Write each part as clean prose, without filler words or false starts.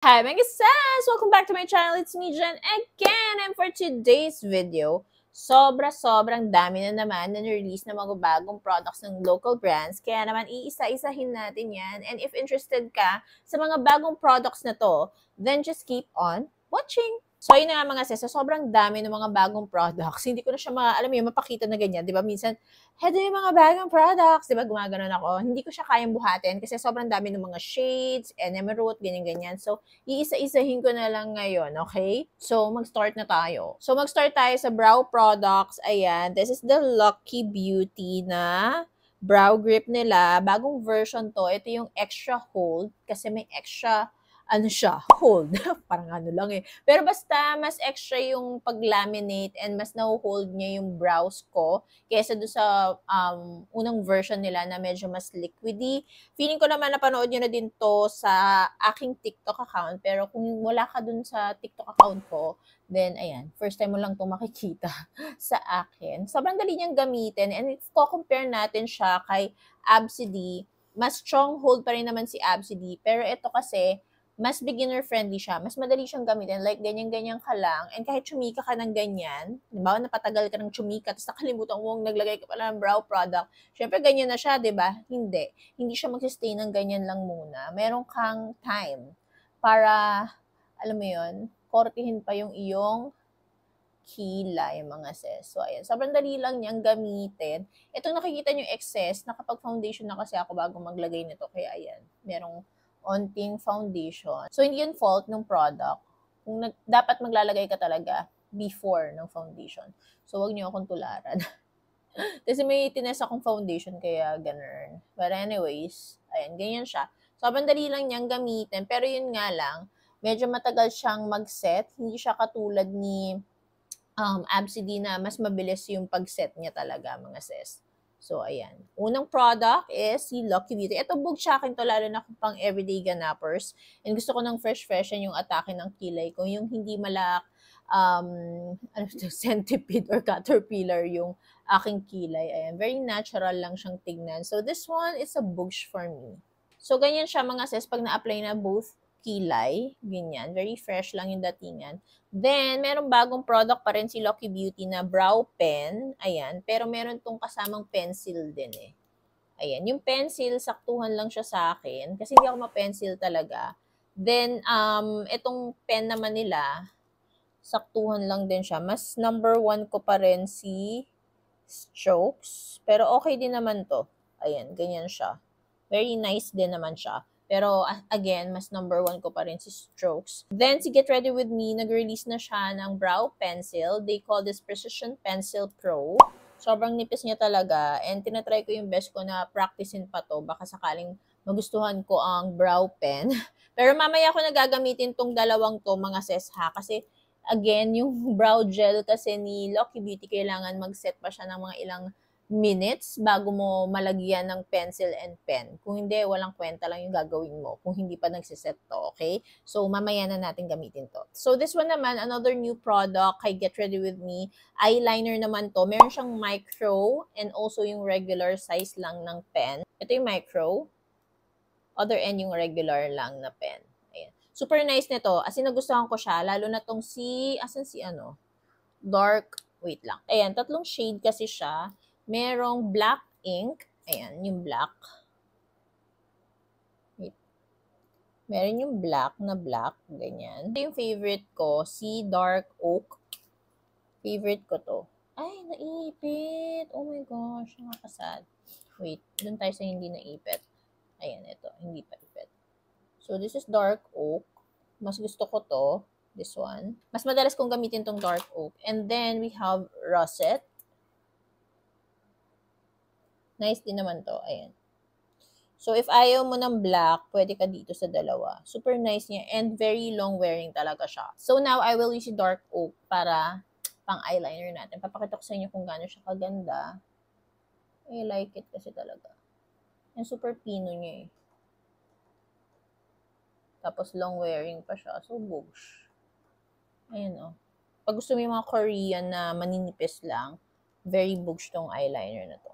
Hi mga sis! Welcome back to my channel. It's me, Jen, again. And for today's video, sobrang dami na naman na release na mga bagong products ng local brands. Kaya naman, iisa-isahin natin yan. And if interested ka sa mga bagong products na to, then just keep on watching. So, yun na nga mga sis, sobrang dami ng mga bagong products. Hindi ko na siya alam mo yun, mapakita na ganyan. Di ba? Minsan, heto yung mga bagong products. Di ba? Gumaganon ako. Hindi ko siya kayang buhatin kasi sobrang dami ng mga shades, NM root, ganyan-ganyan. So, iisa-isahin ko na lang ngayon, okay? So, mag-start na tayo. So, mag-start tayo sa brow products. Ayan, this is the Lucky Beauty na brow grip nila. Bagong version to. Ito yung extra hold kasi may extra hold. Parang lang eh. Pero basta, mas extra yung pag-laminate and mas na-hold niya yung brows ko kaysa doon sa unang version nila na medyo mas liquidy. Feeling ko naman napanood nyo na din to sa aking TikTok account. Pero kung wala ka dun sa TikTok account ko, then ayan, first time mo lang itong makikita sa akin. Sobrang dali niyang gamitin. And if compare natin siya kay Absidy, mas stronghold pa rin naman si Absidy. Pero ito kasi, mas beginner-friendly siya. Mas madali siyang gamitin. Like, ganyan-ganyan ka lang. And kahit chumika ka ng ganyan, diba, napatagal ka ng chumika, tapos nakalimutan mo, naglagay ka pala ng brow product. Syempre, ganyan na siya, diba? Hindi. Hindi siya magsistay ng ganyan lang muna. Meron kang time para, alam mo yun, kortihin pa yung iyong kilay, mga sis. So, ayan. Sobrang dali lang niyang gamitin. Itong nakikita niyo excess, nakapag-foundation na kasi ako bago maglagay nito. Kaya, ayan. Merong onting foundation. So, hindi yun fault ng product. Kung dapat maglalagay ka talaga before ng foundation. So, wag niyo akong tularan. Kasi may tinest akong foundation, kaya ganun. But anyways, ayan, ganyan siya. Sobrang dali lang niyang gamitin. Pero yun nga lang, medyo matagal siyang mag-set. Hindi siya katulad ni Absidy na mas mabilis yung pag-set niya talaga, mga sis. So, ayan. Unang product is si Lucky Beauty. Ito, bug sa akin to, lalo na kung pang everyday ganapers. And gusto ko ng fresh yung atake ng kilay ko. Yung hindi centipede or caterpillar yung aking kilay. Ayan, very natural lang siyang tignan. So, this one is a boosh for me. So, ganyan siya, mga sis, pag na-apply na both kilay, ganyan. Very fresh lang yung datingan. Then, merong bagong product pa rin si Lucky Beauty na brow pen. Ayan. Pero meron tong kasamang pencil din eh. Ayan. Yung pencil, saktuhan lang siya sa akin. Kasi hindi ako ma-pencil talaga. Then, itong pen naman nila, saktuhan lang din siya. Mas number 1 ko pa rin si Strokes. Pero okay din naman to. Ayan. Ganyan siya. Very nice din naman siya. Pero again, mas number 1 ko pa rin si Strokes. Then, si Get Ready With Me, nag-release na siya ng brow pencil. They call this Precision Pencil Pro. Sobrang nipis niya talaga. And tinatry ko yung best ko na practicein pa to. Baka sakaling magustuhan ko ang brow pen. Pero mamaya ko nagagamitin tong dalawang to, mga sis ha. Kasi again, yung brow gel kasi ni Lucky Beauty, kailangan mag-set pa siya ng mga ilang minutes bago mo malagyan ng pencil and pen. Kung hindi, walang kwenta lang yung gagawin mo kung hindi pa nagsiset to, okay? So, mamaya na natin gamitin to. So, this one naman, another new product kay Get Ready With Me. Eyeliner naman to. Meron siyang micro and also yung regular size lang ng pen. Ito yung micro. Other end yung regular lang na pen. Ayan. Super nice nito. As in, nagustuhan ko siya. Lalo na tong asan si dark, wait lang. Ayan, 3 shade kasi siya. Merong black ink. Ayan, yung black. Wait. Meron yung black, ganyan. Ito yung favorite ko, si dark oak. Favorite ko to. Ay, naipit. Oh my gosh, nakakasad. Wait, dun tayo sa hindi naipit. Ayan, ito, hindi pa ipit. So, this is dark oak. Mas gusto ko to, this one. Mas madalas kong gamitin tong dark oak. And then, we have russet. Nice din naman to. Ayan. So, if ayaw mo ng black, pwede ka dito sa dalawa. Super nice niya and very long wearing talaga siya. So, now, I will use yung dark oak para pang eyeliner natin. Papakita ko sa inyo kung gaano siya kaganda. I like it kasi talaga. And super pino niya eh. Tapos, long wearing pa siya. So, boosh. Ayan o. Pag gusto mo yung mga Korean na maninipis lang, very boosh tong eyeliner na to.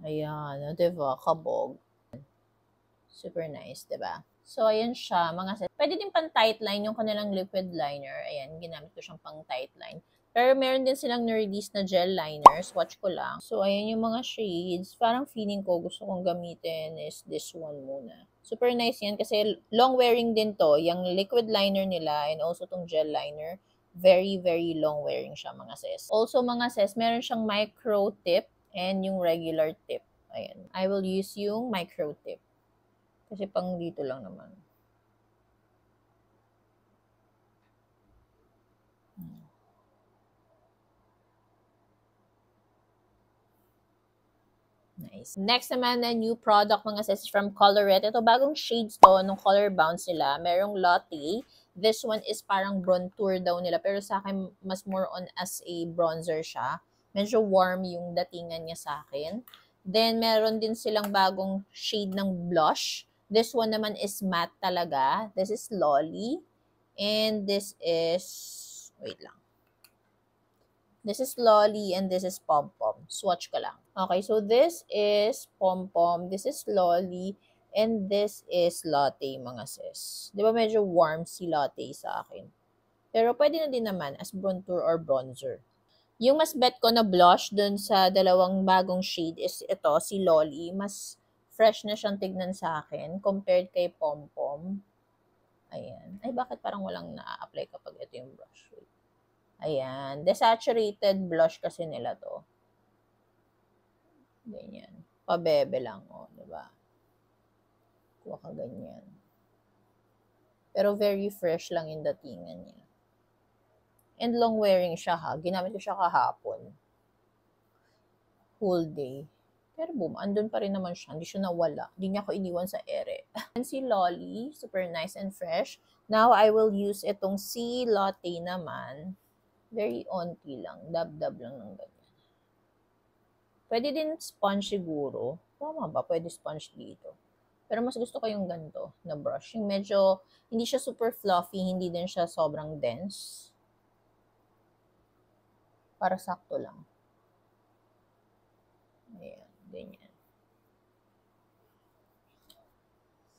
Ayan, diba? Kabog. Super nice, diba? So, ayan siya, mga sis. Pwede din pang tight line yung kanilang liquid liner. Ayan, ginamit ko siyang pang tight line. Pero meron din silang na-release na gel liners. Watch ko lang. So, ayan yung mga shades. Parang feeling ko gusto kong gamitin is this one muna. Super nice yan kasi long wearing din to. Yung liquid liner nila and also tong gel liner. Very, very long wearing siya mga sis. Also mga sis, meron siyang micro tip and yung regular tip. Ayan. I will use yung micro tip. Kasi pang dito lang naman. Nice. Next naman na new product mga sis from Colorette. Ito bagong shades to nung color bounce nila. Merong latte. This one is parang bronzer daw nila. Pero sa akin, mas more on as a bronzer siya. Medyo warm yung datingan niya sa akin. Then, meron din silang bagong shade ng blush. This one naman is matte talaga. This is Lolly. And this is, wait lang. This is Lolly and this is Pom Pom. Swatch ko lang. Okay, so this is Pom Pom, this is Lolly, and this is Latte, mga sis. Di ba medyo warm si Latte sa akin? Pero pwede na din naman as bronzer or bronzer. Yung mas bet ko na blush dun sa dalawang bagong shade is ito, si Lolly. Mas fresh na siyang tignan sa akin compared kay Pom Pom. Ayan. Ay, bakit parang walang na-apply kapag ito yung brush? Wait. Ayan. Desaturated blush kasi nila to. Ganyan. Pabebe lang, o. Diba? Kuha ka ganyan. Pero very fresh lang yung datingan niya. And long wearing siya ha. Ginamit ko siya kahapon. Whole day. Pero boom, andun pa rin naman siya. Hindi siya nawala. Hindi niya ako iniwan sa ere. And si Lolly, super nice and fresh. Now, I will use itong si Latte naman. Very onti lang. Dab-dab lang ng ganyan. Pwede din sponge siguro. Tama ba? Pwede sponge dito. Pero mas gusto ko yung ganito na brush. Yung medyo, hindi siya super fluffy, hindi din siya sobrang dense. Para sakto lang. Ayan, ganyan.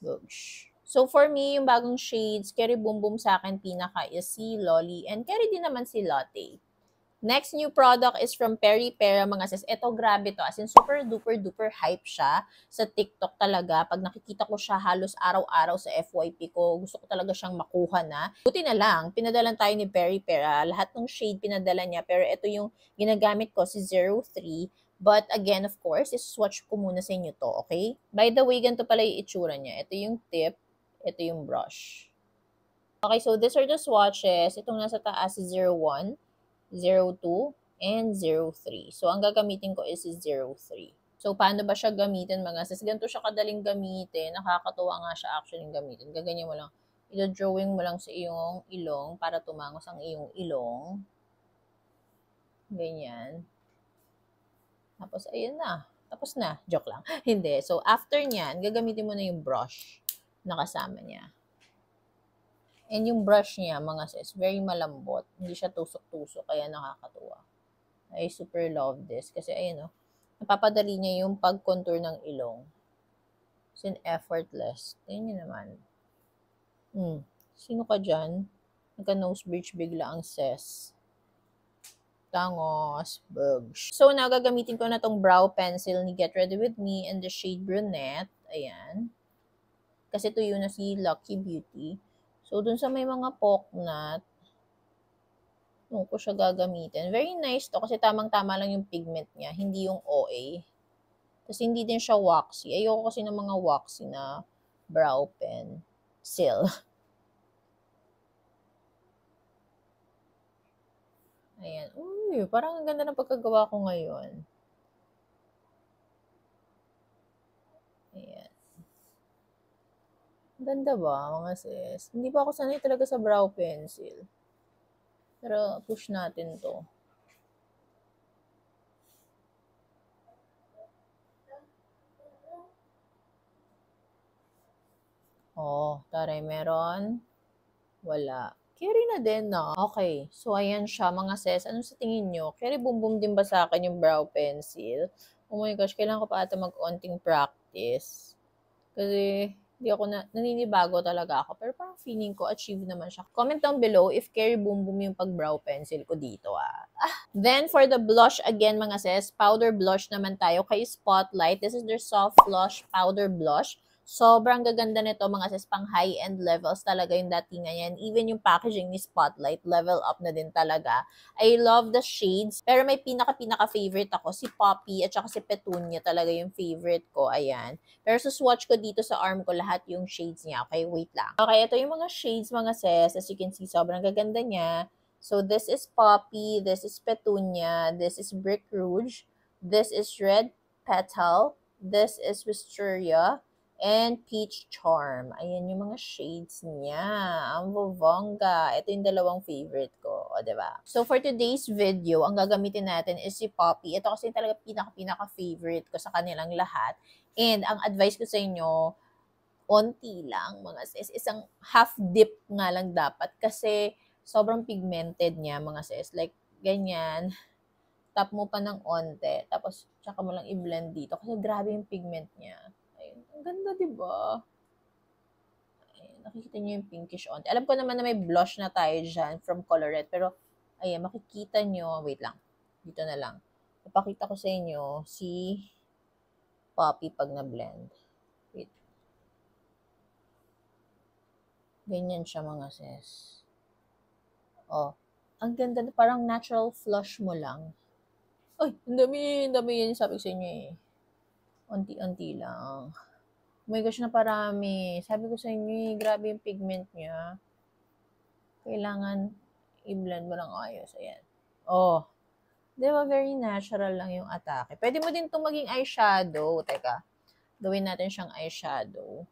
Boosh. So, for me, yung bagong shades, carry boom boom sa akin, pinaka is si Lolly. And carry din naman si Latte. Next new product is from Peripera, mga sis. Ito, grabe to. As in, super duper duper hype siya sa TikTok talaga. Pag nakikita ko siya halos araw-araw sa FYP ko, gusto ko talaga siyang makuha na. Buti na lang, pinadalan tayo ni Peripera. Lahat ng shade pinadala niya. Pero ito yung ginagamit ko, si 03. But again, of course, swatch ko muna sa inyo to, okay? By the way, ganito pala yung itsura niya. Ito yung tip, ito yung brush. Okay, so these are the swatches. Itong nasa taas si 01. 02, and 03. So, ang gagamitin ko is 03. So, paano ba siya gamitin mga sis? Ganito siya kadaling gamitin. Nakakatuwa nga siya actually gamitin. Gaganyan mo lang. Ilo-drawing mo lang sa iyong ilong para tumangos ang iyong ilong. Ganyan. Tapos, ayun na. Tapos na. Joke lang. Hindi. So, after nyan, gagamitin mo na yung brush na kasama niya. And yung brush niya, mga sis, very malambot. Hindi siya tusok-tusok, kaya nakakatuwa. I super love this. Kasi ayun, napapadali niya yung pag-contour ng ilong. It's an effortless. Tingnan niyo naman. Sino ka dyan? Nagka-nose bridge bigla ang sis. Tangos. Bugs. So, now, gagamitin ko na tong brow pencil ni Get Ready With Me and the shade Brunette. Ayan. Kasi tuyo na si Lucky Beauty. So, dun sa may mga poknat, doon ko siya gagamitin. Very nice to kasi tamang-tama lang yung pigment niya, hindi yung OA. Kasi hindi din siya waxy. Ayoko kasi ng mga waxy na brow pencil. Ayan. Uy, parang ang ganda ng pagkagawa ko ngayon. Ayan. Ganda ba, mga sis? Hindi pa ako sanay talaga sa brow pencil. Pero push natin to. Oh, taray meron. Wala. Carry na din, no? Okay. So, ayan siya, mga sis. Ano sa tingin nyo? Carry boom boom din ba sa akin yung brow pencil? Oh my gosh, kailangan ko pa ata mag-onting practice. Kasi hindi ako naninibago talaga ako. Pero parang feeling ko, achieve naman siya. Comment down below if Carry Boom Boom yung pag-brow pencil ko dito Then, for the blush, again mga sis, powder blush naman tayo kay Spotlight. This is their Soft Blush Powder Blush. Sobrang gaganda nito mga sis, pang high-end levels talaga yung datingan yan. Even yung packaging ni Spotlight, level up na din talaga. I love the shades, pero may pinaka-favorite ako, si Poppy at saka si Petunia talaga yung favorite ko, ayan. Pero sa swatch ko dito sa arm ko, lahat yung shades niya. Okay, wait lang. Okay, ito yung mga shades mga sis. As you can see, sobrang gaganda niya. So, this is Poppy, this is Petunia, this is Brick Rouge, this is Red Petal, this is Wisteria, and Peach Charm. Ayan yung mga shades niya. Ang bongga. Ito yung dalawang favorite ko. O, diba? So, for today's video, ang gagamitin natin is si Poppy. Ito kasi talaga pinaka-favorite ko sa kanilang lahat. And, ang advice ko sa inyo, onti lang, mga sis. Isang half dip nga lang dapat. Kasi, sobrang pigmented niya, mga sis. Like, ganyan. Tap mo pa ng onte. Tapos, tsaka mo lang i-blend dito. Kasi, grabe yung pigment niya. Ang ganda, diba? Ayan, nakikita niyo yung pinkish onte. Alam ko naman na may blush na tayo dyan from Colorette. Pero, ayan, makikita niyo. Wait lang. Dito na lang. Ipakita ko sa inyo si Poppy pag na-blend. Wait. Ganyan siya mga sis. Oh. Ang ganda. Parang natural flush mo lang. Ay, ang dami yan. Sabi ko sa inyo eh. Unti-unti lang. Oh my gosh, naparami. Sabi ko sa inyo, grabe yung pigment niya. Kailangan i-blend mo ng ayos. Ayan. Oh. Diba, very natural lang yung atake. Pwede mo din itong maging eyeshadow. Teka, gawin natin siyang eyeshadow.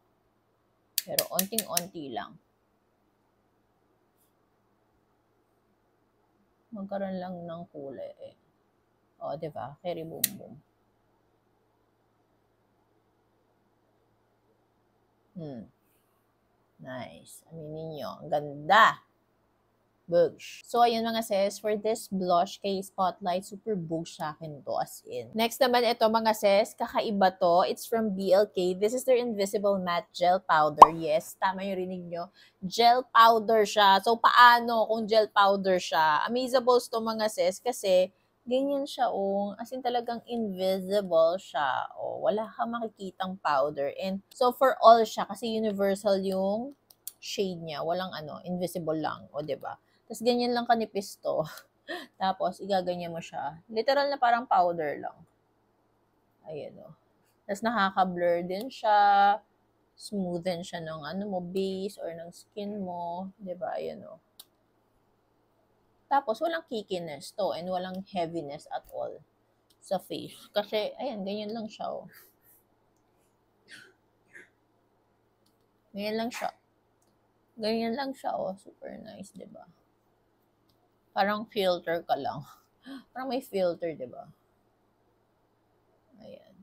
Pero onting-onti lang. Magkaroon lang ng kulay eh. Oh, diba? Carry Boom Boom. Nice. Aminin nyo. Ang ganda. Bugs. So, ayun mga sis, for this blush kay Spotlight, super bugs sa akin to, as in. Next naman ito mga sis, kakaiba to. It's from BLK. This is their Invisible Matte Gel Powder. Yes, tama yung rinig nyo. Gel powder siya. So, paano kung gel powder siya? Amazables to mga sis, kasi ganyan siya, oh. As in, talagang invisible siya. Oh, wala kang makikitang powder. And so, for all siya, kasi universal yung shade niya. Walang invisible lang. O, diba? Tapos, ganyan lang kanipis to. Tapos, igaganyan mo siya. Literal na parang powder lang. Ayan, o. Tapos, nakaka-blur din siya. Smoothen siya ng base or ng skin mo. Diba? Ayan, o. Tapos, walang kickiness to and walang heaviness at all sa face. Kasi, ayan, ganyan lang siya, o. Ganyan lang siya. Ganyan lang siya, o. Super nice, diba? Parang filter ka lang. Parang may filter, diba? Ayan.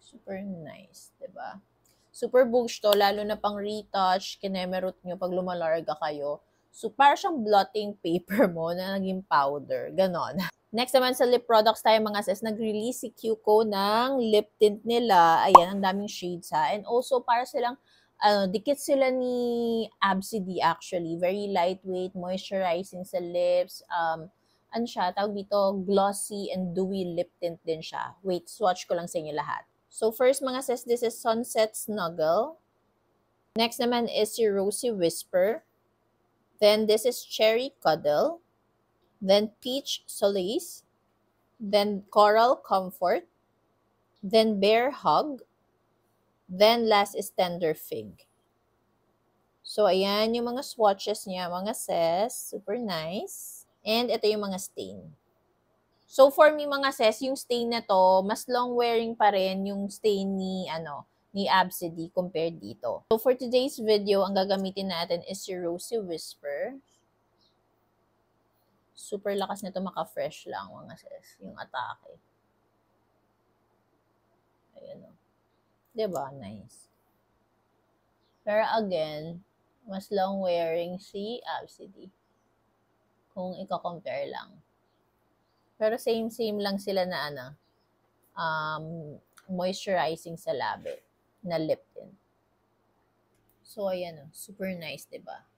Super nice, diba? Super bugs to, lalo na pang retouch, kinemerot nyo pag lumalarga kayo. So, parang siyang blotting paper mo na naging powder. Ganon. Next naman sa lip products tayo mga sis, nag-release si Qco ng lip tint nila. Ayan, ang daming shades ha. And also, para silang dikit sila ni Absidy actually. Very lightweight, moisturizing sa lips. Ano siya, tawag dito, glossy and dewy lip tint din siya. Wait, swatch ko lang sa inyo lahat. So first mga sis, this is Sunset Snuggle. Next naman is si Rosy Whisper. Then this is Cherry Cuddle. Then Peach Solace. Then Coral Comfort. Then Bear Hug. Then last is Tender Fig. So, ayan yung mga swatches niya, mga sis. Super nice. And ito yung mga stain. So, for me mga sis, yung stain na to, mas long wearing pa rin yung stain ni, ni Absidy compared dito. So, for today's video, ang gagamitin natin is si Rosy Whisper. Super lakas nito, maka-fresh lang mga sis, yung atake. Ayan o. Diba? Nice. Pero again, mas long wearing si Absidy. Kung i-compare lang. Pero same lang sila na moisturizing sa labi na lip tint. So, ayan super nice, diba?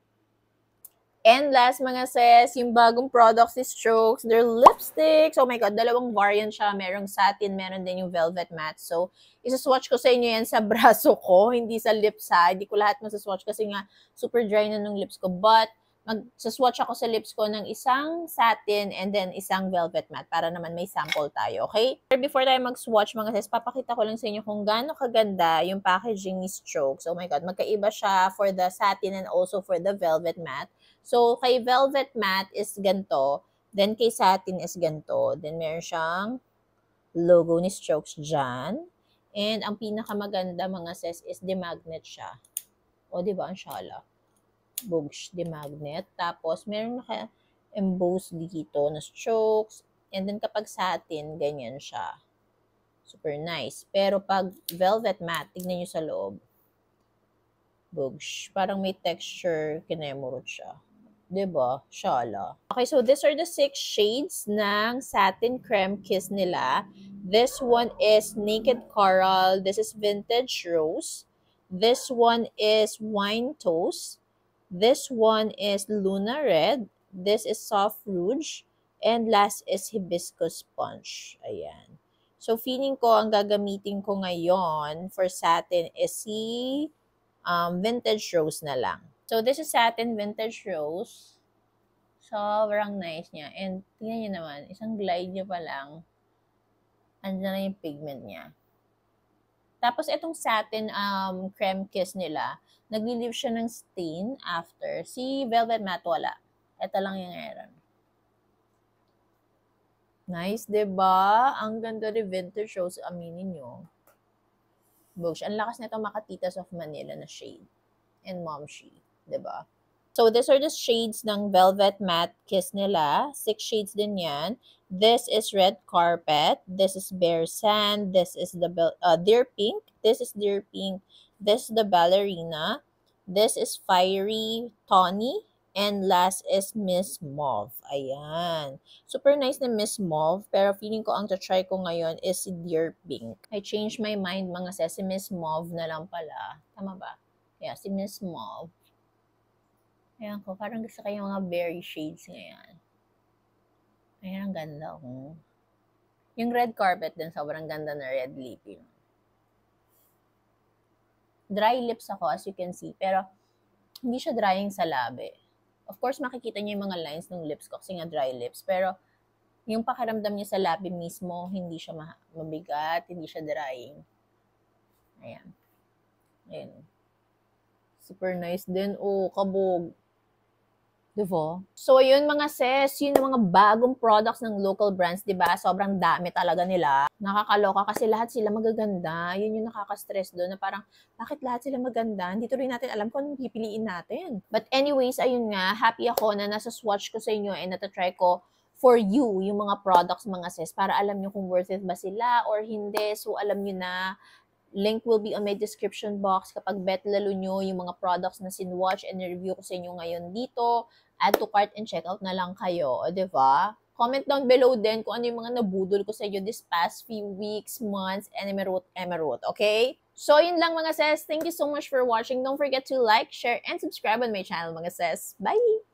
And last mga sis, yung bagong products ni Strokes, their lipsticks. Oh my God, dalawang variant siya. Merong satin, meron din yung velvet matte. So, isa-swatch ko sa inyo yan sa braso ko, hindi sa lips ha. Hindi ko lahat masaswatch kasi nga super dry na nung lips ko. But, mag-swatch ako sa lips ko ng isang satin and then isang velvet matte para naman may sample tayo, okay? Before tayo mag-swatch mga sis, papakita ko lang sa inyo kung gaano kaganda yung packaging ni Strokes. Oh my God, magkaiba siya for the satin and also for the velvet matte. So, kay velvet matte is ganito. Then, kay satin is ganito. Then, meron siyang logo ni Strokes dyan. And, ang pinakamaganda mga sis is demagnet siya. O, diba? Ang shala. Boosh, demagnet. Tapos, meron naka-emboss dito na Strokes. And then, kapag satin, ganyan siya. Super nice. Pero, pag velvet matte, tignan nyo sa loob. Boosh. Parang may texture, kinemurot siya. Diba? Shala. Okay, so these are the 6 shades ng Satin Creme Kiss nila. This one is Naked Coral. This is Vintage Rose. This one is Wine Toast. This one is Luna Red. This is Soft Rouge. And last is Hibiscus Sponge. Ayan. So, feeling ko ang gagamitin ko ngayon for satin is si Vintage Rose na lang. So, this is Satin Vintage Rose. Sobrang nice niya. And, tingnan niyo naman, isang glide niyo pa lang, andyan na yung pigment niya. Tapos, itong Satin Creme Kiss nila, nag-leave siya ng stain after. Si Velvet Matte, wala. Ito lang yung meron. Nice, diba? Ang ganda rin Vintage Rose, aminin nyo. Bush. Ang lakas nito Makatitas of Manila na shade. And Momshi. Diba? So, these are the shades ng Velvet Matte Kiss nila. 6 shades din yan. This is Red Carpet. This is Bare Sand. This is the Deer Pink. This is Deer Pink. This is the Ballerina. This is Fiery Tawny. And last is Miss Mauve. Ayan. Super nice na Miss Mauve. Pero feeling ko ang try ko ngayon is si Deer Pink. I changed my mind mga sis. Si Miss Mauve na lang pala. Tama ba? Yeah, si Miss Mauve. Ayan ko, parang gusto ko yung mga berry shades ngayon. Ayan, ang ganda. Yung red carpet din, sobrang ganda na red lippy. Dry lips ako, as you can see. Pero, hindi siya drying sa labi. Of course, makikita niyo yung mga lines ng lips ko kasi nga dry lips. Pero, yung pakiramdam niya sa labi mismo, hindi siya mabigat, hindi siya drying. Ayan. Ayan. Super nice din. Oh, kabog. Diba? So, yun mga sis, yun yung mga bagong products ng local brands, diba? Sobrang dami talaga nila. Nakakaloka kasi lahat sila magaganda. Yun yung nakaka-stress doon na parang, bakit lahat sila maganda? Hindi tuloy natin alam kung anong pipiliin natin. But anyways, ayun nga, happy ako na nasa swatch ko sa inyo and natatry ko for you yung mga products mga sis para alam nyo kung worth it ba sila or hindi. So, alam nyo na, link will be on my description box kapag bet lalo nyo yung mga products na sinwatch and review ko sa inyo ngayon dito. Add to cart and check out na lang kayo, di ba? Comment down below din kung ano yung mga nabudol ko sa inyo this past few weeks, months, and emerald, okay? So, yun lang mga sis. Thank you so much for watching. Don't forget to like, share, and subscribe on my channel mga sis. Bye!